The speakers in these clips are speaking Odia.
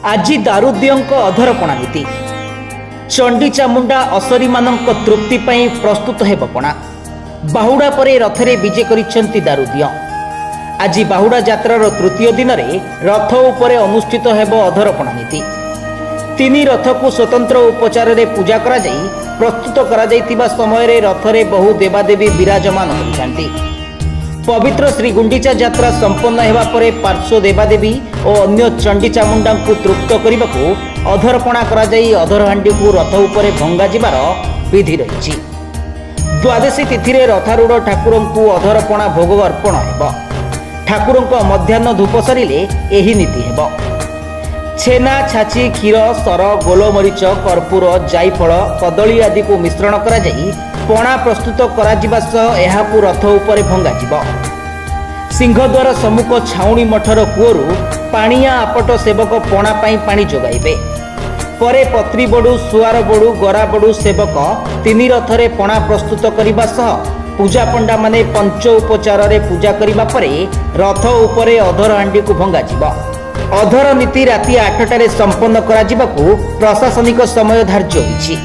ଆଜି ଦାରୁଦିଅଙ୍କ ଅଧରପଣା ନୀତି। ଚଣ୍ଡୀ ଚାମୁଣ୍ଡା ଅସରୀ ମାନଙ୍କ ତୃପ୍ତି ପାଇଁ ପ୍ରସ୍ତୁତ ହେବ ପଣା। ବାହୁଡ଼ା ପରେ ରଥରେ ବିଜେ କରିଛନ୍ତି ଦାରୁଦିଅ। ଆଜି ବାହୁଡ଼ା ଯାତ୍ରାର ତୃତୀୟ ଦିନରେ ରଥ ଉପରେ ଅନୁଷ୍ଠିତ ହେବ ଅଧରପଣା ନୀତି। ତିନି ରଥକୁ ସ୍ୱତନ୍ତ୍ର ଉପଚାରରେ ପୂଜା କରାଯାଇ ପ୍ରସ୍ତୁତ କରାଯାଇଥିବା ସମୟରେ ରଥରେ ବହୁ ଦେବାଦେବୀ ବିରାଜମାନ ହୋଇଥାନ୍ତି। ପବିତ୍ର ଶ୍ରୀଗୁଣ୍ଡିଚା ଯାତ୍ରା ସମ୍ପନ୍ନ ହେବା ପରେ ପାର୍ଶ୍ୱ ଦେବାଦେବୀ ଓ ଅନ୍ୟ ଚଣ୍ଡୀ ଚାମୁଣ୍ଡାଙ୍କୁ ତୃପ୍ତ କରିବାକୁ ଅଧରପଣା କରାଯାଇ ଅଧରହାଣ୍ଡିକୁ ରଥ ଉପରେ ଭଙ୍ଗାଯିବାର ବିଧି ରହିଛି। ଦ୍ୱାଦଶୀ ତିଥିରେ ରଥାରୂଢ଼ ଠାକୁରଙ୍କୁ ଅଧରପଣା ଭୋଗ ଅର୍ପଣ ହେବ। ଠାକୁରଙ୍କ ମଧ୍ୟାହ୍ନ ଧୂପ ସରିଲେ ଏହି ନୀତି ହେବ। ଛେନା, ଛାଚି, କ୍ଷୀର, ସର, ଗୋଲମରିଚ, କର୍ପୂର, ଜାଇଫଳ, କଦଳୀ ଆଦିକୁ ମିଶ୍ରଣ କରାଯାଇ ପଣା ପ୍ରସ୍ତୁତ କରାଯିବା ସହ ଏହାକୁ ରଥ ଉପରେ ଭଙ୍ଗାଯିବ। ସିଂହଦ୍ୱାର ସମ୍ମୁଖ ଛାଉଣି ମଠର କୂଅରୁ ପାଣିଆ ଆପଟ ସେବକ ପଣା ପାଇଁ ପାଣି ଯୋଗାଇବେ। ପରେ ପତ୍ରୀବଡ଼ୁ, ସୁଆରବଡ଼ୁ, ଗରାବଡ଼ୁ ସେବକ ତିନି ରଥରେ ପଣା ପ୍ରସ୍ତୁତ କରିବା ସହ ପୂଜା ପଣ୍ଡାମାନେ ପଞ୍ଚ ଉପଚାରରେ ପୂଜା କରିବା ପରେ ରଥ ଉପରେ ଅଧର ହାଣ୍ଡିକୁ ଭଙ୍ଗାଯିବ। ଅଧର ନୀତି ରାତି 8ଟାରେ ସମ୍ପନ୍ନ କରାଯିବାକୁ ପ୍ରଶାସନିକ ସମୟ ଧାର୍ଯ୍ୟ ହୋଇଛି।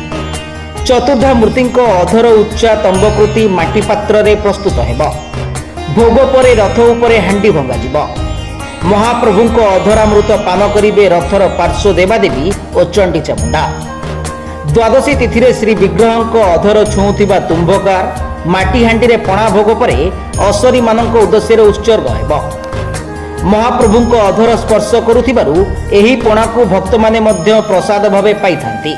ଚତୁର୍ଦ୍ଧା ମୂର୍ତ୍ତିଙ୍କ ଅଧର ଉଚ୍ଚା ତମ୍ବକୃତି ମାଟି ପାତ୍ରରେ ପ୍ରସ୍ତୁତ ହେବ। ଭୋଗ ପରେ ରଥ ଉପରେ ହାଣ୍ଡି ଭଙ୍ଗାଯିବ। ମହାପ୍ରଭୁଙ୍କ ଅଧରାମୃତ ପାନ କରିବେ ରଥର ପାର୍ଶ୍ୱ ଦେବାଦେବୀ ଓ ଚଣ୍ଡୀ ଚାମୁଣ୍ଡା। ଦ୍ୱାଦଶୀ ତିଥିରେ ଶ୍ରୀ ବିଗ୍ରହଙ୍କ ଅଧର ଛୁଉଁଥିବା ତୁମ୍ଭକାର ମାଟି ହାଣ୍ଡିରେ ପଣା ଭୋଗ ପରେ ଅସରୀମାନଙ୍କ ଉଦ୍ଦେଶ୍ୟରେ ଉତ୍ସର୍ଗ ହେବ। ମହାପ୍ରଭୁଙ୍କ ଅଧର ସ୍ପର୍ଶ କରୁଥିବାରୁ ଏହି ପଣାକୁ ଭକ୍ତମାନେ ମଧ୍ୟ ପ୍ରସାଦ ଭାବେ ପାଇଥାନ୍ତି।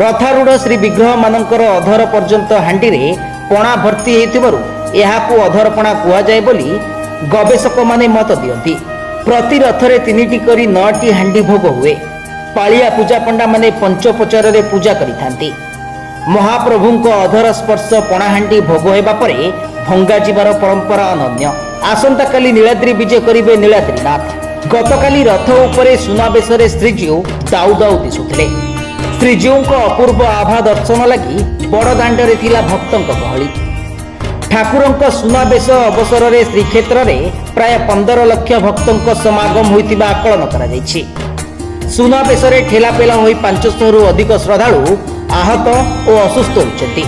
ରଥାରୂଢ଼ ଶ୍ରୀ ବିଗ୍ରହ ମାନଙ୍କର ଅଧର ପର୍ଯ୍ୟନ୍ତ ହାଣ୍ଡିରେ ପଣା ଭର୍ତ୍ତି ହେଉଥିବାରୁ ଏହାକୁ ଅଧରପଣା କୁହାଯାଏ ବୋଲି ଗବେଷକମାନେ ମତ ଦିଅନ୍ତି। ପ୍ରତି ରଥରେ 3ଟି କରି 9ଟି ହାଣ୍ଡି ଭୋଗ ହୁଏ। ପାଳିଆ ପୂଜା ପଣ୍ଡାମାନେ ପଞ୍ଚୋପଚାରରେ ପୂଜା କରିଥାନ୍ତି। ମହାପ୍ରଭୁଙ୍କ ଅଧର ସ୍ପର୍ଶ ପଣାହାଣ୍ଡି ଭୋଗ ହେବା ପରେ ଭଙ୍ଗାଯିବାର ପରମ୍ପରା ଅନନ୍ୟ। ଆସନ୍ତାକାଲି ନୀଳାଦ୍ରି ବିଜେ କରିବେ ନୀଳାଦ୍ରିନାଥ। ଗତକାଲି ରଥ ଉପରେ ସୁନାବେଶରେ ଶ୍ରୀଜୀଉ ଦାଉ ଦାଉ ଦିଶୁଥିଲେ। ଶ୍ରୀଜୀଉଙ୍କ ଅପୂର୍ବ ଆଭା ଦର୍ଶନ ଲାଗି ବଡ଼ଦାଣ୍ଡରେ ଥିଲା ଭକ୍ତଙ୍କ ଗହଳି। ଠାକୁରଙ୍କ ସୁନାବେଶ ଅବସରରେ ଶ୍ରୀକ୍ଷେତ୍ରରେ ପ୍ରାୟ 15 ଲକ୍ଷ ଭକ୍ତଙ୍କ ସମାଗମ ହୋଇଥିବା ଆକଳନ କରାଯାଇଛି। ସୁନାବେଶରେ ଠେଲାପେଲା ହୋଇ 500ରୁ ଅଧିକ ଶ୍ରଦ୍ଧାଳୁ ଆହତ ଓ ଅସୁସ୍ଥ ହୋଇଛନ୍ତି।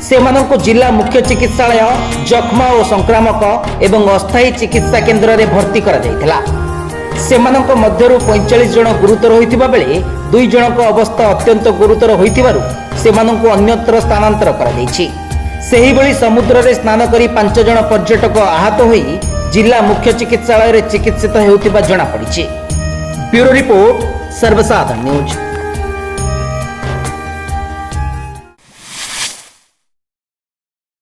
ସେମାନଙ୍କୁ ଜିଲ୍ଲା ମୁଖ୍ୟ ଚିକିତ୍ସାଳୟ, ଯକ୍ଷ୍ମା ଓ ସଂକ୍ରାମକ ଏବଂ ଅସ୍ଥାୟୀ ଚିକିତ୍ସା କେନ୍ଦ୍ରରେ ଭର୍ତ୍ତି କରାଯାଇଥିଲା। ସେମାନଙ୍କ ମଧ୍ୟରୁ 45 ଜଣ ଗୁରୁତର ହୋଇଥିବା ବେଳେ 2 ଜଣଙ୍କ ଅବସ୍ଥା ଅତ୍ୟନ୍ତ ଗୁରୁତର ହୋଇଥିବାରୁ ସେମାନଙ୍କୁ ଅନ୍ୟତ୍ର ସ୍ଥାନାନ୍ତର କରାଯାଇଛି। ସେହିଭଳି ସମୁଦ୍ରରେ ସ୍ନାନ କରି 5 ଜଣ ପର୍ଯ୍ୟଟକ ଆହତ ହୋଇ ଜିଲ୍ଲା ମୁଖ୍ୟ ଚିକିତ୍ସାଳୟରେ ଚିକିତ୍ସିତ ହେଉଥିବା ଜଣାପଡ଼ିଛି। ବ୍ୟୁରୋ ରିପୋର୍ଟ, ସର୍ବସାଧାରଣ ନ୍ୟୁଜ୍।